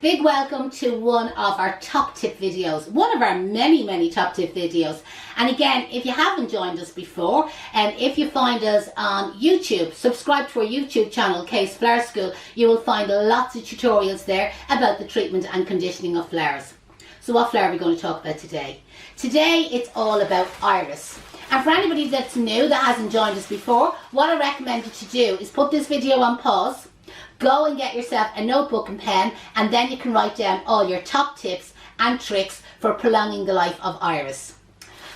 Big welcome to one of our top tip videos, one of our many top tip videos. And again, if you haven't joined us before, and if you find us on YouTube, subscribe to our YouTube channel, Case Flower School, you will find lots of tutorials there about the treatment and conditioning of flowers. So what flower are we going to talk about today? Today it's all about iris. And for anybody that's new, that hasn't joined us before, what I recommend you to do is put this video on pause, go and get yourself a notebook and pen, and then you can write down all your top tips and tricks for prolonging the life of iris.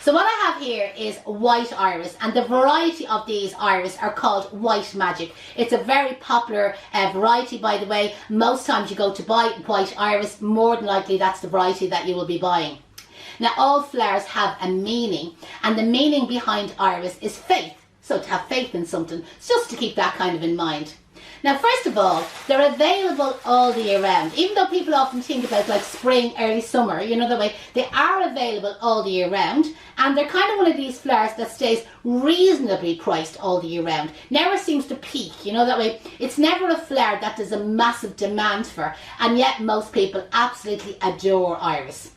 So what I have here is white iris, and the variety of these iris are called white magic. It's a very popular variety, by the way. Most times you go to buy white iris, more than likely that's the variety that you will be buying. Now all flowers have a meaning, and the meaning behind iris is faith. So to have faith in something, it's just to keep that kind of in mind. Now, first of all, they're available all the year round. Even though people often think about like spring, early summer, you know, the way they are available all the year round. And they're kind of one of these flowers that stays reasonably priced all the year round. Never seems to peak, you know, that way. It's never a flower that there's a massive demand for. And yet most people absolutely adore iris.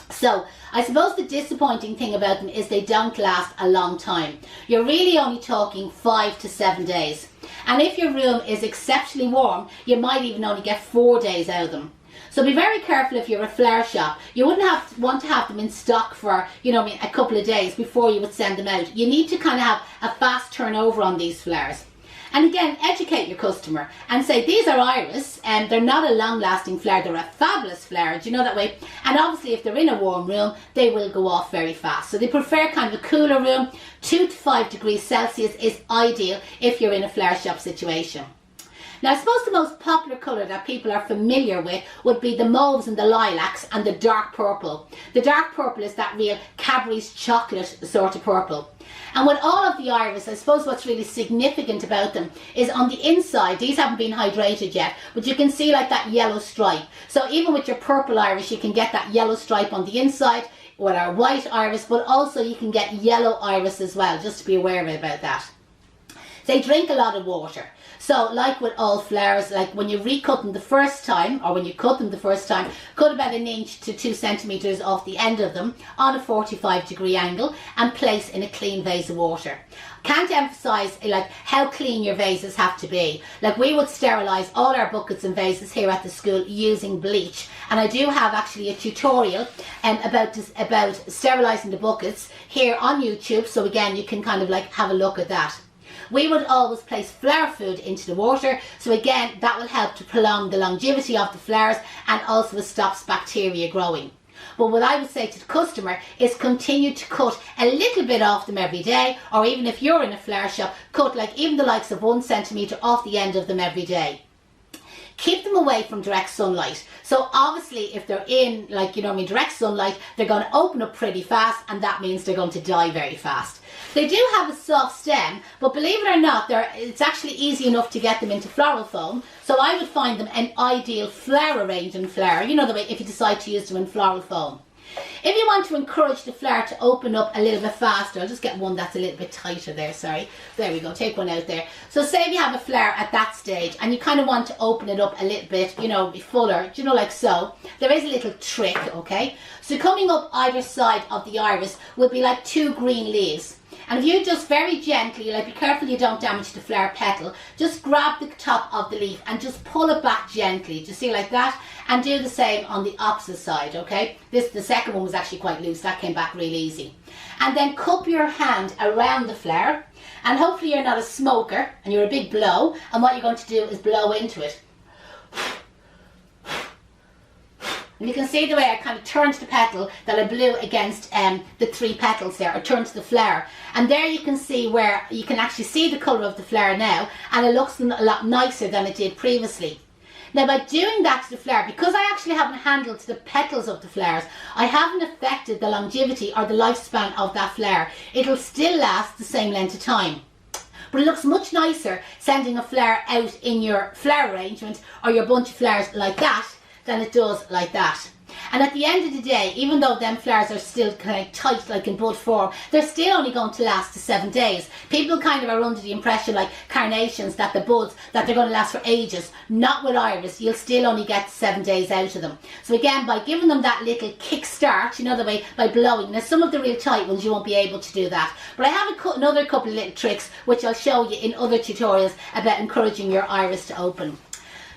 So I suppose the disappointing thing about them is they don't last a long time. You're really only talking 5 to 7 days. And if your room is exceptionally warm, you might even only get 4 days out of them. So be very careful if you're a flower shop. You wouldn't want to have them in stock for, you know, a couple of days before you would send them out. You need to kind of have a fast turnover on these flowers. And again, educate your customer and say, these are iris and they're not a long-lasting flower, they're a fabulous flower, do you know, that way? And obviously if they're in a warm room, they will go off very fast. So they prefer kind of a cooler room. 2 to 5 degrees Celsius is ideal if you're in a flower shop situation. Now, I suppose the most popular colour that people are familiar with would be the mauves and the lilacs and the dark purple. The dark purple is that real Cadbury's chocolate sort of purple. And with all of the iris, I suppose what's really significant about them is on the inside, these haven't been hydrated yet, but you can see like that yellow stripe. So even with your purple iris, you can get that yellow stripe on the inside with our white iris, but also you can get yellow iris as well, just to be aware about that. They drink a lot of water. So like with all flowers, like when you recut them the first time, or when you cut them the first time, cut about 1 inch to 2 centimetres off the end of them on a 45-degree angle and place in a clean vase of water. Can't emphasise like how clean your vases have to be. Like we would sterilise all our buckets and vases here at the school using bleach. And I do have actually a tutorial about sterilising the buckets here on YouTube. So again, you can kind of like have a look at that. We would always place flower food into the water, so again that will help to prolong the longevity of the flowers and also stops bacteria growing. But what I would say to the customer is continue to cut a little bit off them every day, or even if you're in a flower shop, cut like even the likes of 1 centimetre off the end of them every day. Keep them away from direct sunlight. So obviously if they're in like, you know, direct sunlight, they're going to open up pretty fast, and that means they're going to die very fast. They do have a soft stem, but believe it or not, it's actually easy enough to get them into floral foam. So I would find them an ideal flower arranging flower, you know, the way if you decide to use them in floral foam. If you want to encourage the flower to open up a little bit faster, I'll just get one that's a little bit tighter there, sorry. There we go, take one out there. So say if you have a flower at that stage and you kind of want to open it up a little bit, you know, be fuller, you know, like so. There is a little trick, okay? So coming up either side of the iris would be like 2 green leaves. And if you just very gently, like be careful you don't damage the flower petal, just grab the top of the leaf and just pull it back gently. Do you see like that? And do the same on the opposite side, okay? The second one was actually quite loose, that came back really easy. And then cup your hand around the flower, and hopefully you're not a smoker and you're a big blow, and what you're going to do is blow into it. And you can see the way I kind of turned the petal that I blew against the 3 petals there, or turned to the flower. And there you can see where you can actually see the colour of the flower now, and it looks a lot nicer than it did previously. Now by doing that to the flower, because I actually haven't handled the petals of the flowers, I haven't affected the longevity or the lifespan of that flower. It'll still last the same length of time. But it looks much nicer sending a flower out in your flower arrangement or your bunch of flowers like that than it does like that. And at the end of the day, even though them flowers are still kind of tight, like in bud form, they're still only going to last to 7 days. People kind of are under the impression, like carnations, that the buds, that they're going to last for ages. Not with iris. You'll still only get 7 days out of them. So again, by giving them that little kick start, you know, the way by blowing. Now some of the real tight ones you won't be able to do that. But I have another couple of little tricks which I'll show you in other tutorials about encouraging your iris to open.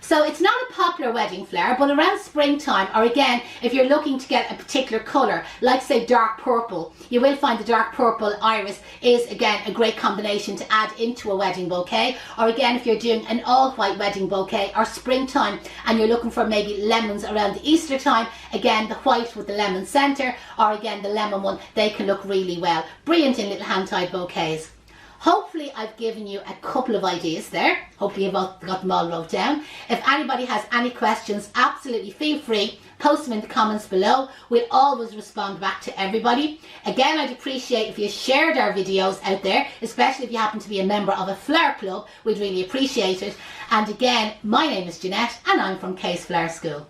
So it's not a popular wedding flower, but around springtime, or again, if you're looking to get a particular colour, like say dark purple, you will find the dark purple iris is again a great combination to add into a wedding bouquet. Or again, if you're doing an all white wedding bouquet or springtime and you're looking for maybe lemons around the Easter time, again the white with the lemon centre, or again the lemon one, they can look really well. Brilliant in little hand-tied bouquets. Hopefully I've given you a couple of ideas there. Hopefully you've got them all wrote down. If anybody has any questions, absolutely feel free. Post them in the comments below. We'll always respond back to everybody. Again, I'd appreciate if you shared our videos out there, especially if you happen to be a member of a flower club. We'd really appreciate it. And again, my name is Janette and I'm from Case Flower School.